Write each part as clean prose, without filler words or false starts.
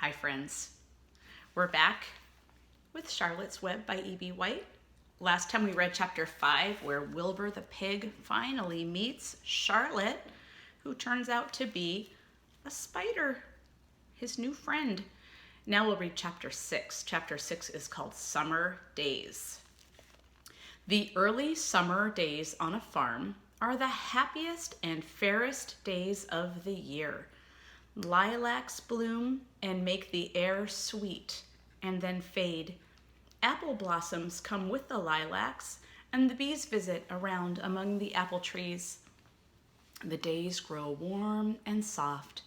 Hi friends, we're back with Charlotte's Web by E.B. White. Last time we read chapter 5 where Wilbur the pig finally meets Charlotte, who turns out to be a spider, his new friend. Now we'll read chapter 6. Chapter 6 is called Summer Days. The early summer days on a farm are the happiest and fairest days of the year. Lilacs bloom and make the air sweet and then fade. Apple blossoms come with the lilacs, and the bees visit around among the apple trees. The days grow warm and soft.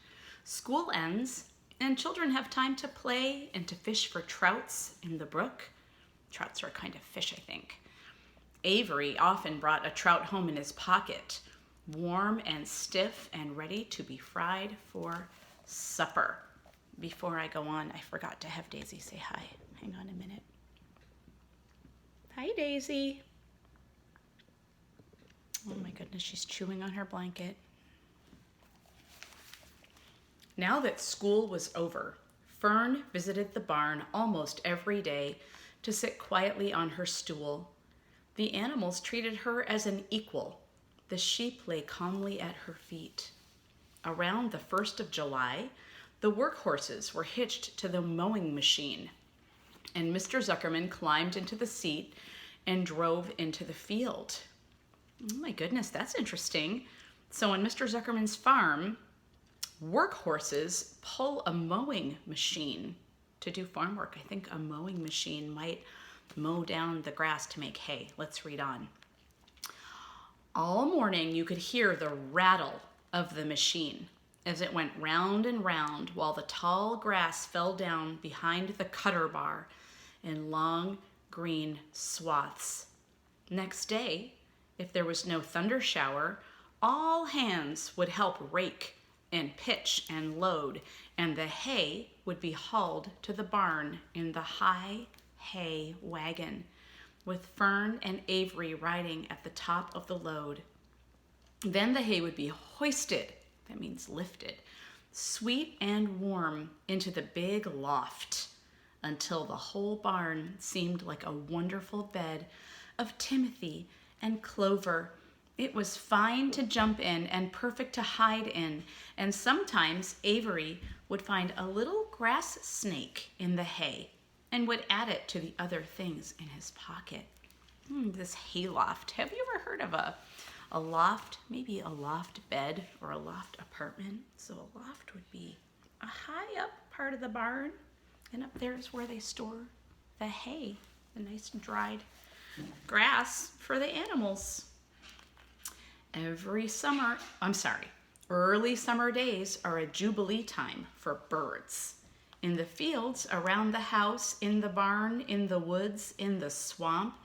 School ends, and children have time to play and to fish for trouts in the brook. Trouts are a kind of fish, I think. Avery often brought a trout home in his pocket, warm and stiff and ready to be fried for supper. Before I go on, I forgot to have Daisy say hi. Hang on a minute. Hi, Daisy. Oh my goodness, she's chewing on her blanket. Now that school was over, Fern visited the barn almost every day to sit quietly on her stool. The animals treated her as an equal. The sheep lay calmly at her feet. Around the 1st of July, the workhorses were hitched to the mowing machine, and Mr. Zuckerman climbed into the seat and drove into the field. Oh my goodness, that's interesting. So on Mr. Zuckerman's farm, workhorses pull a mowing machine to do farm work. I think a mowing machine might mow down the grass to make hay. Let's read on. All morning you could hear the rattle of the machine as it went round and round while the tall grass fell down behind the cutter bar in long green swaths. Next day, if there was no thunder shower, all hands would help rake and pitch and load, and the hay would be hauled to the barn in the high hay wagon, with Fern and Avery riding at the top of the load. Then the hay would be hoisted, that means lifted, sweet and warm into the big loft until the whole barn seemed like a wonderful bed of timothy and clover. It was fine to jump in and perfect to hide in, and sometimes Avery would find a little grass snake in the hay and would add it to the other things in his pocket. This hay loft. Have you ever heard of a loft? Maybe a loft bed or a loft apartment. So a loft would be a high up part of the barn, and up there is where they store the hay, the nice dried grass for the animals. Early summer days are a jubilee time for birds. In the fields, around the house, in the barn, in the woods, in the swamp,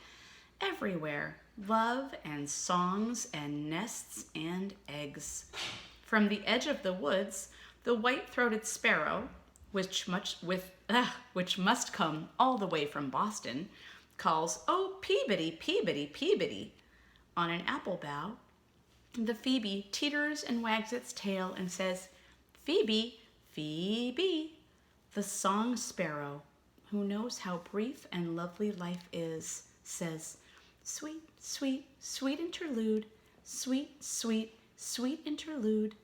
everywhere, love and songs and nests and eggs. From the edge of the woods, the white-throated sparrow, which must come all the way from Boston, calls, "Oh, Peabody, Peabody, Peabody." On an apple bough, the phoebe teeters and wags its tail and says, "Phoebe, Phoebe." The song sparrow, who knows how brief and lovely life is, says, "Sweet, sweet, sweet interlude, sweet, sweet, sweet interlude."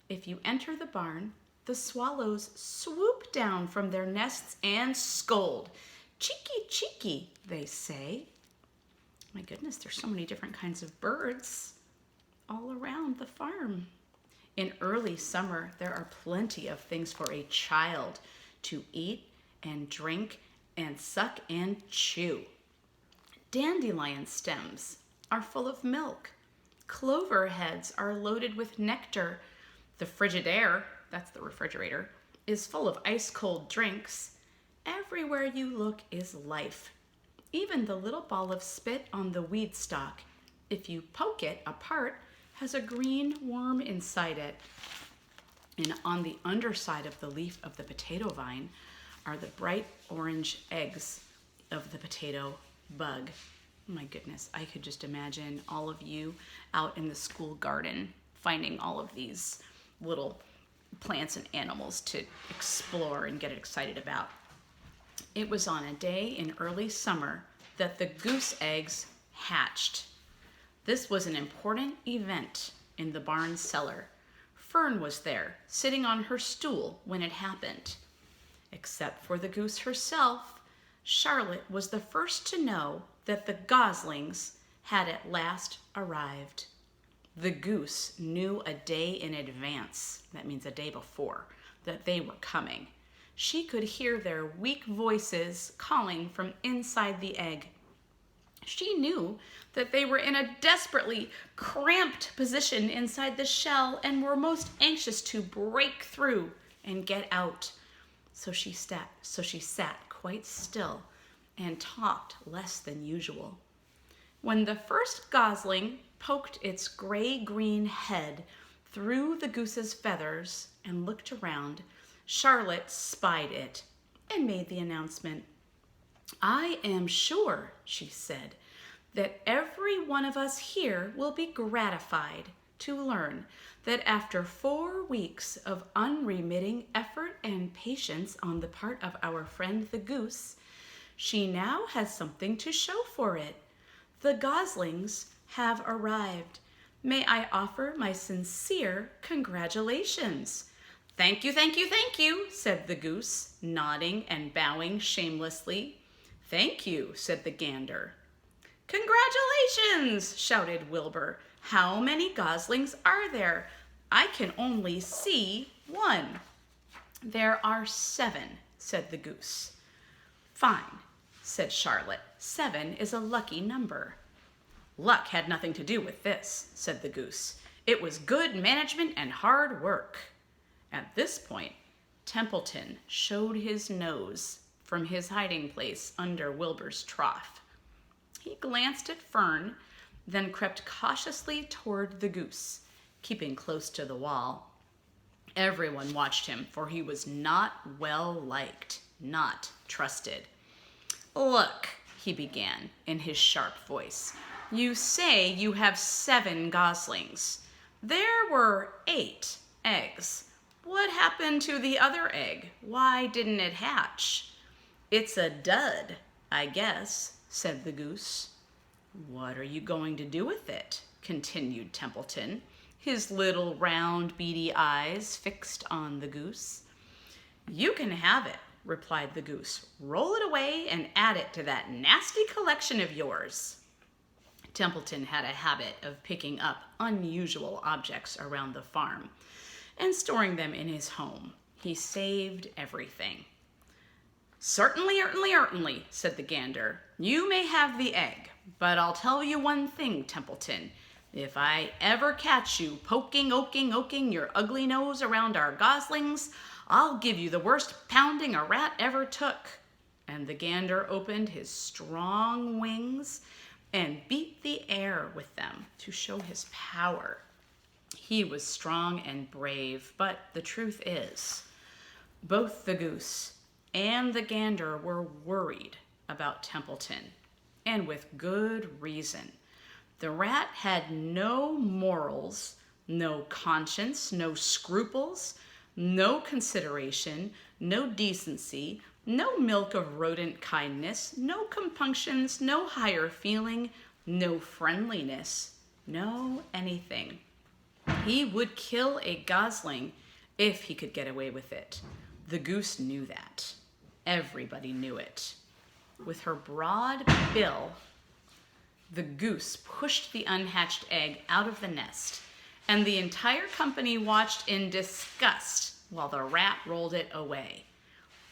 If you enter the barn, the swallows swoop down from their nests and scold. "Cheeky, cheeky," they say. My goodness, there's so many different kinds of birds all around the farm. In early summer, there are plenty of things for a child to eat and drink and suck and chew. Dandelion stems are full of milk. Clover heads are loaded with nectar. The Frigidaire, that's the refrigerator, is full of ice-cold drinks. Everywhere you look is life. Even the little ball of spit on the weed stalk, if you poke it apart, has a green worm inside it. And on the underside of the leaf of the potato vine are the bright orange eggs of the potato bug. Oh my goodness, I could just imagine all of you out in the school garden finding all of these little plants and animals to explore and get excited about. It was on a day in early summer that the goose eggs hatched. This was an important event in the barn cellar. Fern was there, sitting on her stool when it happened. Except for the goose herself, Charlotte was the first to know that the goslings had at last arrived. The goose knew a day in advance, that means a day before, that they were coming. She could hear their weak voices calling from inside the egg. She knew that they were in a desperately cramped position inside the shell and were most anxious to break through and get out. So she sat quite still and talked less than usual. When the first gosling poked its gray-green head through the goose's feathers and looked around, Charlotte spied it and made the announcement. "I am sure," she said, "that every one of us here will be gratified to learn that after 4 weeks of unremitting effort and patience on the part of our friend the goose, she now has something to show for it. The goslings have arrived. May I offer my sincere congratulations?" "Thank you, thank you, thank you," said the goose, nodding and bowing shamelessly. "Thank you," said the gander. "Congratulations!" shouted Wilbur. "How many goslings are there? I can only see 1. "There are 7, said the goose. "Fine," said Charlotte. 7 is a lucky number. "Luck had nothing to do with this," said the goose. "It was good management and hard work." At this point, Templeton showed his nose from his hiding place under Wilbur's trough. He glanced at Fern, then crept cautiously toward the goose, keeping close to the wall. Everyone watched him, for he was not well liked, not trusted. "Look," he began in his sharp voice, "you say you have 7 goslings. There were 8 eggs. What happened to the other egg? Why didn't it hatch?" "It's a dud, I guess," said the goose. "What are you going to do with it?" continued Templeton, his little round beady eyes fixed on the goose. "You can have it," replied the goose. "Roll it away and add it to that nasty collection of yours." Templeton had a habit of picking up unusual objects around the farm and storing them in his home. He saved everything. Certainly, said the gander. "You may have the egg, but I'll tell you one thing, Templeton. If I ever catch you poking your ugly nose around our goslings, I'll give you the worst pounding a rat ever took." And the gander opened his strong wings and beat the air with them to show his power. He was strong and brave, but the truth is, both the goose and the gander were worried about Templeton, and with good reason. The rat had no morals, no conscience, no scruples, no consideration, no decency, no milk of rodent kindness, no compunctions, no higher feeling, no friendliness, no anything. He would kill a gosling if he could get away with it. The goose knew that. Everybody knew it. With her broad bill, the goose pushed the unhatched egg out of the nest, and the entire company watched in disgust while the rat rolled it away.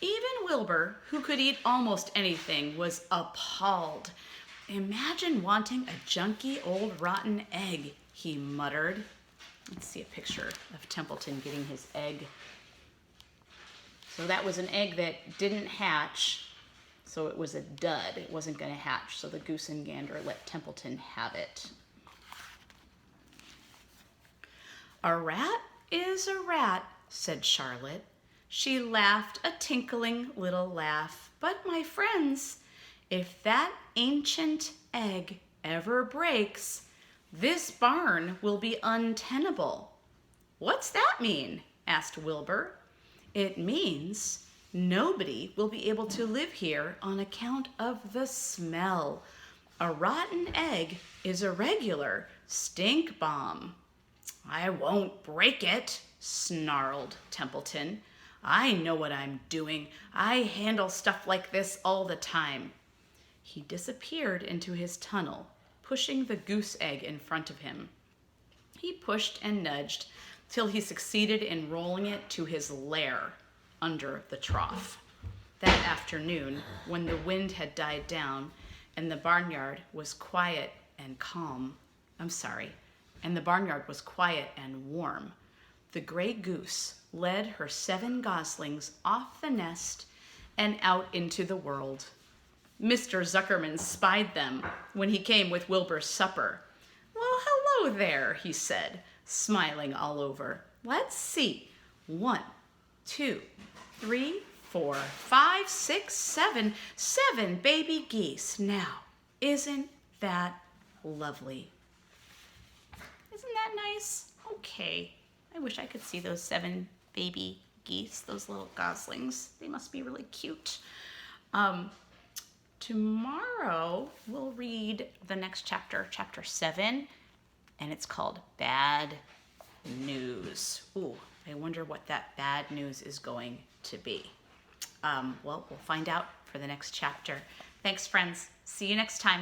Even Wilbur, who could eat almost anything, was appalled. "Imagine wanting a junky old rotten egg," he muttered. Let's see a picture of Templeton getting his egg. So that was an egg that didn't hatch, so it was a dud. It wasn't going to hatch, so the goose and gander let Templeton have it. "A rat is a rat," said Charlotte. She laughed a tinkling little laugh. "But my friends, if that ancient egg ever breaks, this barn will be untenable." "What's that mean?" asked Wilbur. It means nobody will be able to live here on account of the smell. A rotten egg is a regular stink bomb. I won't break it, snarled Templeton. I know what I'm doing. I handle stuff like this all the time. He disappeared into his tunnel, pushing the goose egg in front of him. He pushed and nudged till he succeeded in rolling it to his lair under the trough. That afternoon, when the wind had died down and the barnyard was quiet and warm, the gray goose led her 7 goslings off the nest and out into the world. Mr. Zuckerman spied them when he came with Wilbur's supper. Well, hello there, he said, smiling all over. Let's see. 1, 2, 3, 4, 5, 6, 7. 7 baby geese. Now, isn't that lovely? Isn't that nice? Okay. I wish I could see those 7 baby geese, those little goslings. They must be really cute. Tomorrow we'll read the next chapter, chapter 7, and it's called Bad News. Ooh, I wonder what that bad news is going to be. Well, we'll find out for the next chapter. Thanks, friends. See you next time.